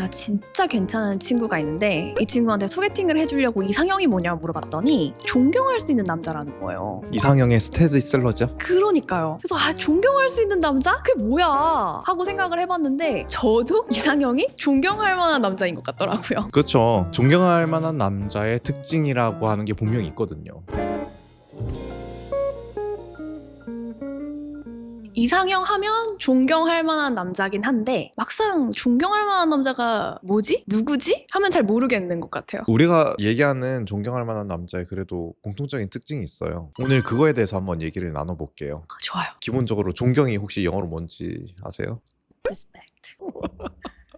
제가 진짜 괜찮은 친구가 있는데 이 친구한테 소개팅을 해주려고 이상형이 뭐냐 물어봤더니 존경할 수 있는 남자라는 거예요. 이상형의 스테디셀러죠? 그러니까요. 그래서 존경할 수 있는 남자? 그게 뭐야? 하고 생각을 해봤는데 저도 이상형이 존경할 만한 남자인 것 같더라고요. 그렇죠. 존경할 만한 남자의 특징이라고 하는 게 분명히 있거든요. 이상형 하면 존경할 만한 남자긴 한데 막상 존경할 만한 남자가 뭐지? 누구지? 하면 잘 모르겠는 것 같아요. 우리가 얘기하는 존경할 만한 남자의 그래도 공통적인 특징이 있어요. 오늘 그거에 대해서 한번 얘기를 나눠볼게요. 좋아요. 기본적으로 존경이 혹시 영어로 뭔지 아세요? Respect.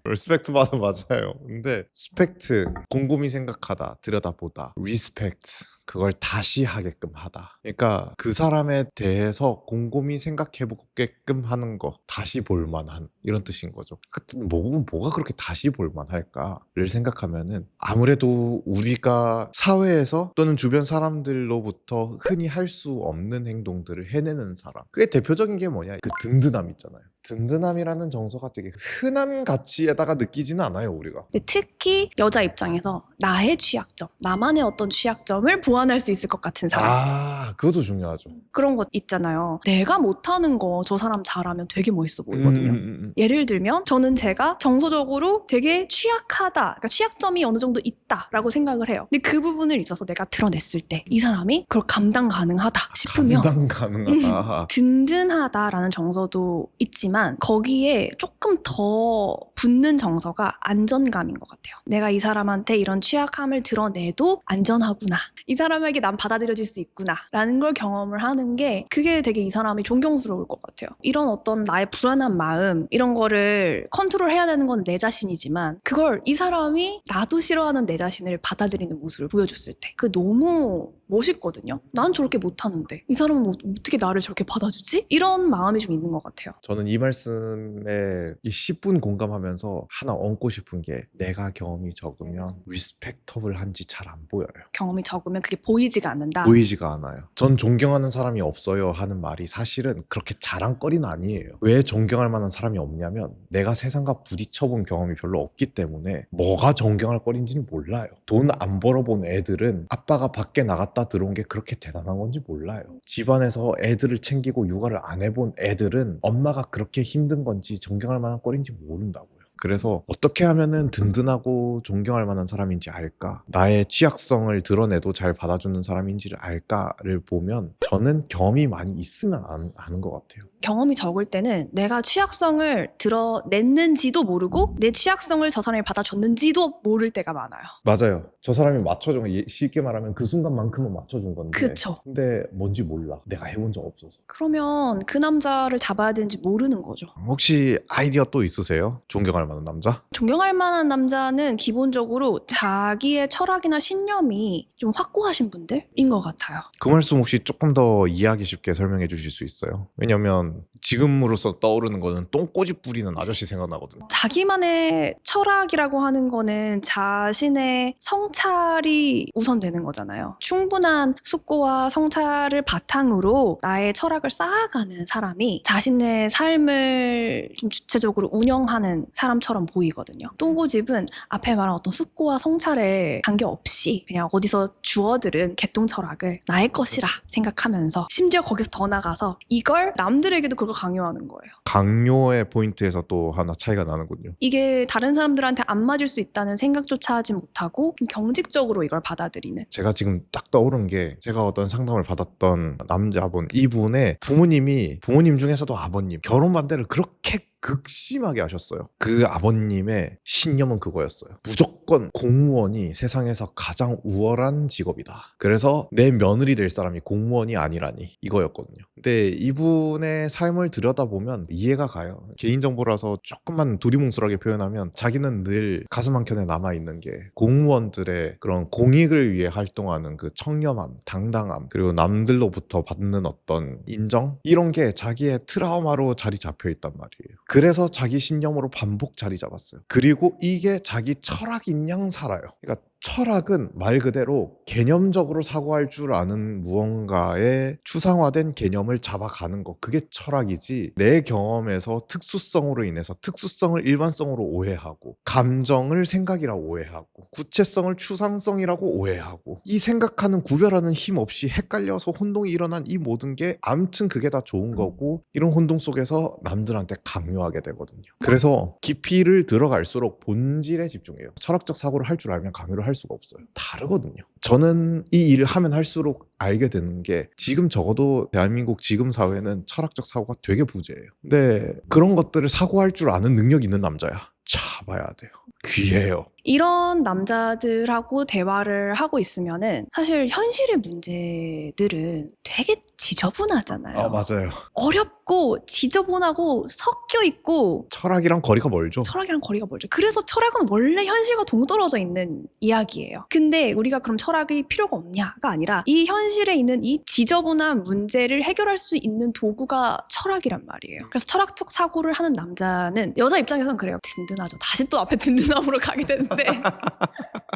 리스펙트 받아 맞아요. 근데 스펙트 곰곰이 생각하다, 들여다보다, 리스펙트 그걸 다시 하게끔 하다. 그러니까 그 사람에 대해서 곰곰이 생각해보게끔 하는 거, 다시 볼만한 이런 뜻인 거죠. 뭐가 그렇게 다시 볼만할까를 생각하면은 아무래도 우리가 사회에서 또는 주변 사람들로부터 흔히 할 수 없는 행동들을 해내는 사람. 그게 대표적인 게 뭐냐? 그 든든함 있잖아요. 든든함이라는 정서가 되게 흔한 가치에다가 느끼지는 않아요, 우리가. 근데 특히 여자 입장에서 나의 취약점, 나만의 어떤 취약점을 보완할 수 있을 것 같은 사람. 그것도 중요하죠. 그런 것 있잖아요. 내가 못하는 거 저 사람 잘하면 되게 멋있어 보이거든요. 예를 들면 저는 제가 정서적으로 되게 취약하다, 그러니까 취약점이 어느 정도 있다라고 생각을 해요. 근데 그 부분을 있어서 내가 드러냈을 때 이 사람이 그걸 감당 가능하다 싶으면 감당 가능하다. 든든하다라는 정서도 있지만 거기에 조금 더 붙는 정서가 안전감인 것 같아요. 내가 이 사람한테 이런 취약함을 드러내도 안전하구나. 이 사람에게 난 받아들여질 수 있구나. 라는 걸 경험을 하는 게 그게 되게 이 사람이 존경스러울 것 같아요. 이런 어떤 나의 불안한 마음 이런 거를 컨트롤해야 되는 건 내 자신이지만 그걸 이 사람이 나도 싫어하는 내 자신을 받아들이는 모습을 보여줬을 때 그게 너무 멋있거든요. 난 저렇게 못하는데 이 사람은 어떻게 나를 저렇게 받아주지? 이런 마음이 좀 있는 것 같아요. 저는 이 말씀에 10분 공감하면서 하나 얹고 싶은 게 내가 경험이 적으면 리스펙터블한지 잘 안 보여요. 경험이 적으면 그게 보이지가 않는다. 보이지가 않아요. 전 존경하는 사람이 없어요 하는 말이 사실은 그렇게 자랑거리는 아니에요. 왜 존경할 만한 사람이 없냐면 내가 세상과 부딪혀본 경험이 별로 없기 때문에 뭐가 존경할 거리인지는 몰라요. 돈 안 벌어본 애들은 아빠가 밖에 나갔다 들어온 게 그렇게 대단한 건지 몰라요. 집안에서 애들을 챙기고 육아를 안 해본 애들은 엄마가 그렇게 힘든 건지 존경할 만한 거리인지 모른다고요. 그래서 어떻게 하면은 든든하고 존경할 만한 사람인지 알까? 나의 취약성을 드러내도 잘 받아주는 사람인지를 알까를 보면 저는 경험이 많이 있으면 아는 것 같아요. 경험이 적을 때는 내가 취약성을 드러냈는지도 모르고 내 취약성을 저 사람이 받아줬는지도 모를 때가 많아요. 맞아요. 저 사람이 맞춰준 거 쉽게 말하면 그 순간만큼은 맞춰준 건데 그쵸. 근데 뭔지 몰라. 내가 해본 적 없어서. 그러면 그 남자를 잡아야 되는지 모르는 거죠. 혹시 아이디어 또 있으세요? 존경할 만한 남자? 존경할 만한 남자는 기본적으로 자기의 철학이나 신념이 좀 확고하신 분들인 것 같아요. 그 말씀 혹시 조금 더 이해하기 쉽게 설명해 주실 수 있어요? 왜냐면 지금으로서 떠오르는 거는 똥꼬집 부리는 아저씨 생각나거든요. 자기만의 철학이라고 하는 거는 자신의 성찰이 우선되는 거잖아요. 충분한 숙고와 성찰을 바탕으로 나의 철학을 쌓아가는 사람이 자신의 삶을 좀 주체적으로 운영하는 사람처럼 보이거든요. 똥고집은 앞에 말한 어떤 숙고와 성찰에 관계없이 그냥 어디서 주워들은 개똥 철학을 나의 것이라 생각하면서 심지어 거기서 더 나가서 이걸 남들에게도 그걸 강요하는 거예요. 강요의 포인트에서 또 하나 차이가 나는군요. 이게 다른 사람들한테 안 맞을 수 있다는 생각조차 하지 못하고 좀 경직적으로 이걸 받아들이는. 제가 지금 딱 떠오른 게 제가 어떤 상담을 받았던 남자분, 이분의 부모님 중에서도 아버님 결혼 반대를 그렇게 극심하게 하셨어요. 그 아버님의 신념은 그거였어요. 무조건 공무원이 세상에서 가장 우월한 직업이다. 그래서 내 며느리 될 사람이 공무원이 아니라니 이거였거든요. 근데 이분의 삶을 들여다보면 이해가 가요. 개인정보라서 조금만 두리뭉술하게 표현하면 자기는 늘 가슴 한켠에 남아있는 게 공무원들의 그런 공익을 위해 활동하는 그 청렴함, 당당함, 그리고 남들로부터 받는 어떤 인정? 이런 게 자기의 트라우마로 자리 잡혀 있단 말이에요. 그래서 자기 신념으로 반복 자리 잡았어요. 그리고 이게 자기 철학인 양 살아요. 그러니까 철학은 말 그대로 개념적으로 사고할 줄 아는 무언가의 추상화된 개념을 잡아가는 거, 그게 철학이지, 내 경험에서 특수성으로 인해서 특수성을 일반성으로 오해하고, 감정을 생각이라고 오해하고, 구체성을 추상성이라고 오해하고, 이 생각하는 구별하는 힘 없이 헷갈려서 혼동이 일어난 이 모든 게 암튼 그게 다 좋은 거고, 이런 혼동 속에서 남들한테 강요하게 되거든요. 그래서 깊이를 들어갈수록 본질에 집중해요. 철학적 사고를 할 줄 알면 강요를 할 수가 없어요. 다르거든요. 저는 이 일을 하면 할수록 알게 되는 게, 지금 적어도 대한민국 지금 사회는 철학적 사고가 되게 부재해요. 근데 그런 것들을 사고할 줄 아는 능력 있는 남자야, 잡아야 돼요. 귀해요. 이런 남자들하고 대화를 하고 있으면은 사실 현실의 문제들은 되게 지저분하잖아요. 맞아요. 어렵고 지저분하고 섞여 있고 철학이랑 거리가 멀죠. 철학이랑 거리가 멀죠. 그래서 철학은 원래 현실과 동떨어져 있는 이야기예요. 근데 우리가 그럼 철학이 필요가 없냐가 아니라, 이 현실에 있는 이 지저분한 문제를 해결할 수 있는 도구가 철학이란 말이에요. 그래서 철학적 사고를 하는 남자는 여자 입장에서는 그래요. 든든하죠. 다시 또 앞에 든든함으로 가게 되는데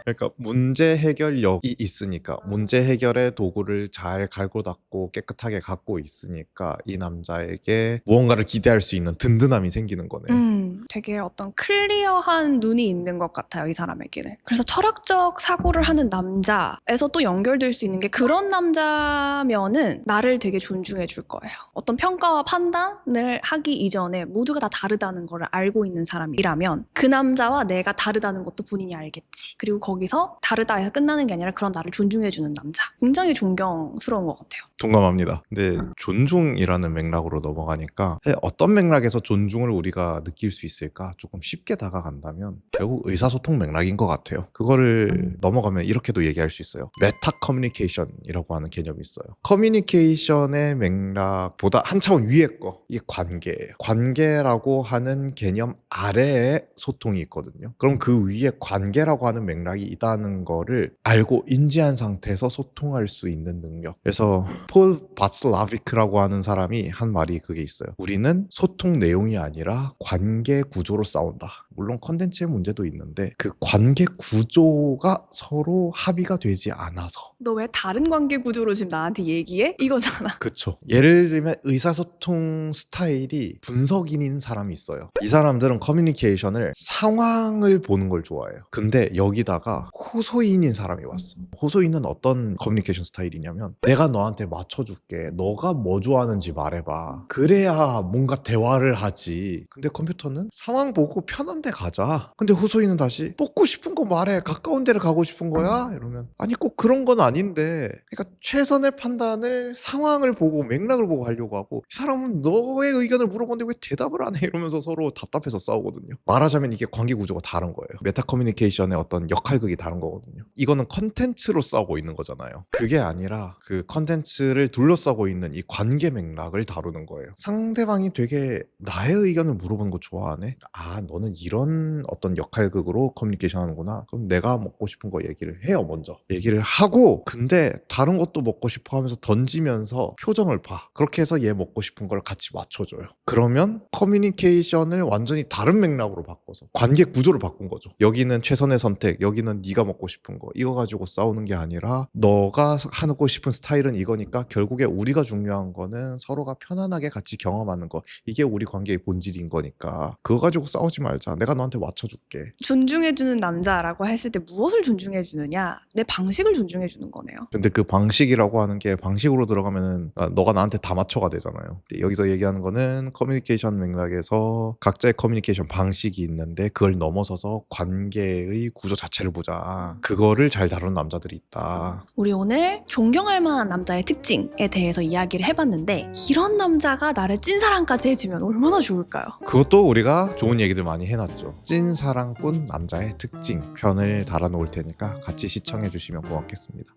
그러니까 문제 해결력이 있으니까, 문제 해결의 도구를 잘 갈고 닦고 깨끗하게 갖고 있으니까 이 남자에게 무언가를 기대할 수 있는 든든함이 생기는 거네. 되게 어떤 클리어한 눈이 있는 것 같아요, 이 사람에게는. 그래서 철학적 사고를 하는 남자에서 또 연결될 수 있는 게, 그런 남자면은 나를 되게 존중해 줄 거예요. 어떤 평가와 판단을 하기 이전에 모두가 다 다르다는 걸 알고 있는 사람이라면 그 남자와 내가 다르다는 것도 본인이 알겠지. 그리고 거기서 다르다 해서 끝나는 게 아니라 그런 나를 존중해 주는 남자. 굉장히 존경스러운 것 같아요. 동감합니다. 근데 존중이라는 맥락으로 넘어가니까, 어떤 맥락에서 존중을 우리가 느낄 수 있을까? 조금 쉽게 다가간다면 결국 의사소통 맥락인 것 같아요. 그거를 넘어가면 이렇게도 얘기할 수 있어요. 메타 커뮤니케이션이라고 하는 개념이 있어요. 커뮤니케이션의 맥락보다 한 차원 위의 거, 이게 관계예요. 관계라고 하는 개념 아래에 소통이 있거든요. 그럼 그 위에 관계라고 하는 맥락이 있다는 거를 알고 인지한 상태에서 소통할 수 있는 능력. 그래서 폴 바츠라비크라고 하는 사람이 한 말이 그게 있어요. 우리는 소통 내용이 아니라 관계 구조로 싸운다. 물론 컨텐츠의 문제도 있는데 그 관계 구조가 서로 합의가 되지 않아서. 너 왜 다른 관계 구조로 지금 나한테 얘기해? 이거잖아. 그쵸. 예를 들면 의사소통 스타일이 분석인인 사람이 있어요. 이 사람들은 커뮤니케이션을 상황을 보는 걸 좋아해요. 근데 여기다가 호소인인 사람이 왔어. 호소인은 어떤 커뮤니케이션 스타일이냐면, 내가 너한테 맞춰줄게, 너가 뭐 좋아하는지 말해봐, 그래야 뭔가 대화를 하지. 근데 컴퓨터는 상황 보고 편한 데 가자. 근데 호소인은 다시 뽑고 싶은 거 말해, 가까운 데를 가고 싶은 거야? 이러면 아니 꼭 그런 건 아닌데. 그러니까 최선의 판단을 상황을 보고 맥락을 보고 하려고 하고, 이 사람은 너의 의견을 물어보는데 왜 대답을 안 해? 이러면서 서로 답답해서 싸우거든요. 말하자면 이게 관계 구조가 다른 거예요. 메타 커뮤니케이션의 어떤 역할극이 다른 거거든요. 이거는 컨텐츠로 싸우고 있는 거잖아요. 그게 아니라 그 컨텐츠를 둘러싸고 있는 이 관계 맥락을 다루는 거예요. 상대방이 되게 나의 의견을 물어보는 거 좋아하네? 아, 너는 이런 어떤 역할극으로 커뮤니케이션 하는구나. 그럼 내가 먹고 싶은 거 얘기를 해요. 먼저 얘기를 하고, 근데 다른 것도 먹고 싶어 하면서 던지면서 표정을 봐. 그렇게 해서 얘 먹고 싶은 걸 같이 맞춰줘요. 그러면 커뮤니케이션을 완전히 다른 맥락으로 바꿔서 관계 구조를 바꾼 거죠. 여기는 최선의 선택, 여기는 네가 먹고 싶은 거, 이거 가지고 싸우는 게 아니라 너가 하고 싶은 스타일은 이거니까 결국에 우리가 중요한 거는 서로가 편안하게 같이 경험하는 거, 이게 우리 관계의 본질인 거니까 그거 가지고 싸우지 말자. 내가 너한테 맞춰줄게. 존중해주는 남자라고 했을 때 무엇을 존중해주느냐? 내 방식을 존중해주는 거네요. 근데 그 방식이라고 하는 게, 방식으로 들어가면은 너가 나한테 다 맞춰가 되잖아요. 근데 여기서 얘기하는 거는 커뮤니케이션 맥락에서 각자의 커뮤니케이션 방식이 있는데 그걸 넘어서서 관계의 구조 자체를 보자. 그거를 잘 다루는 남자들이 있다. 우리 오늘 존경할 만한 남자의 특징에 대해서 이야기를 해봤는데, 이런 남자가 나를 찐사랑까지 해주면 얼마나 좋을까요? 그것도 우리가 좋은 얘기들 많이 해놨죠. 찐사랑꾼 남자의 특징 편을 달아놓을 테니까 같이 시청해 주시면 고맙겠습니다.